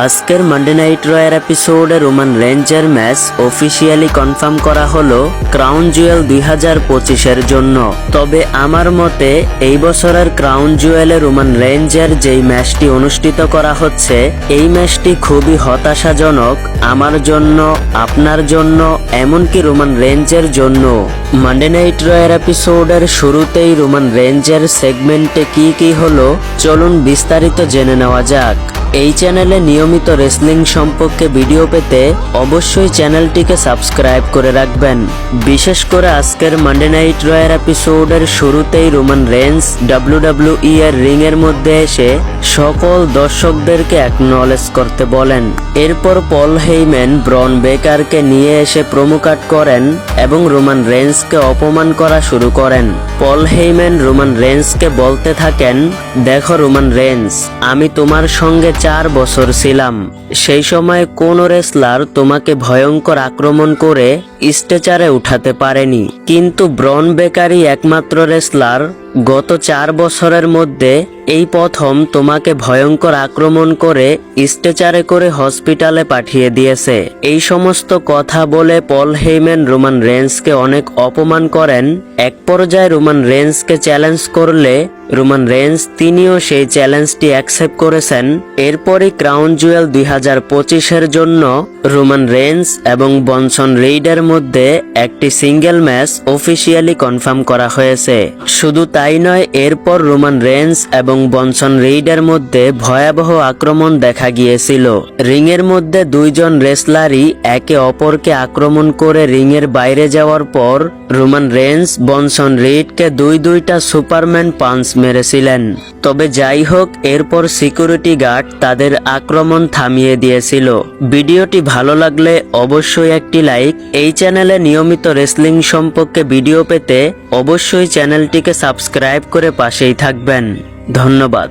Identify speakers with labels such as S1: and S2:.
S1: আজকের Monday night রয়ের এপিসোডে রোমান রেঞ্জের ম্যাচ অফিসিয়ালি কনফার্ম করা হলো ক্রাউন জুয়েল 2025-এর জন্য। তবে আমার মতে এই বছরের ক্রাউন জুয়েলে রোমান রেঞ্জের যেই ম্যাচটি অনুষ্ঠিত করা হচ্ছে, এই ম্যাচটি খুবই হতাশাজনক আমার জন্য, আপনার জন্য, এমনকি রোমান রেঞ্জের জন্য। মানডে নাইট রয়ের এপিসোডের শুরুতেই রোমান রেঞ্জের সেগমেন্টে কি হলো চলুন বিস্তারিত জেনে নেওয়া যাক। এই চ্যানেলে নিয়মিত রেসলিং সম্পর্কে ভিডিও পেতে অবশ্যই চ্যানেলটিকে সাবস্ক্রাইব করে রাখবেন। বিশেষ করে আজকের মানডে নাইট রয়ের এপিসোডের শুরুতেই রোমান রেঞ্জ WWE এর রিং এর মধ্যে এসে সকল দর্শকদেরকে অ্যাকনলেজ করতে বলেন। এরপর পল হেইম্যান ব্রন বেকারকে নিয়ে এসে প্রোমো কাট করেন এবং রোমান রেঞ্জকে অপমান করা শুরু করেন। পল হেইম্যান রোমান রেঞ্জকে বলতে থাকেন, দেখো রোমান রেঞ্জ, আমি তোমার সঙ্গে 4 বছর ছিলাম। সেই সময় কোন রেসলার তোমাকে ভয়ঙ্কর আক্রমণ করে স্ট্রেচারে উঠাতে পারেনি, কিন্তু ব্রন বেকারই একমাত্র রেসলার গত 4 বছরের মধ্যে এই প্রথম তোমাকে ভয়ঙ্কর আক্রমণ করে স্ট্রেচারে করে হসপিটালে পাঠিয়ে দিয়েছে। এই সমস্ত কথা বলে পল হেইম্যান রোমান রেঞ্জকে অনেক অপমান করেন। এক পর্যায়ে রোমান রেঞ্জকে চ্যালেঞ্জ করলে রোমান রেঞ্জ তিনিও সেই চ্যালেঞ্জটি অ্যাকসেপ্ট করেছেন। এরপরই ক্রাউন জুয়েল 2025-এর জন্য রোমান রেঞ্জ এবং বনসন রিডের মধ্যে একটি সিঙ্গেল ম্যাচ অফিসিয়ালি কনফার্ম করা হয়েছে। শুধু তাই নয়, এরপর রোমান রেঞ্জ এবং বনসন রিডের মধ্যে ভয়াবহ আক্রমণ দেখা গিয়েছিল। রিংয়ের মধ্যে দুইজন রেসলারই একে অপরকে আক্রমণ করে রিংয়ের বাইরে যাওয়ার পর রোমান রেঞ্জ বনসন রিডকে দুইটা সুপারম্যান পাঞ্চ মেরেছিলেন। তবে যাই হোক, এরপর সিকিউরিটি গার্ড তাদের আক্রমণ থামিয়ে দিয়েছিল। ভিডিওটি ভালো লাগলে অবশ্যই একটি লাইক। এই চ্যানেলে নিয়মিত রেসলিং সম্পর্কে ভিডিও পেতে অবশ্যই চ্যানেলটিকে সাবস্ক্রাইব করে পাশেই থাকবেন। ধন্যবাদ।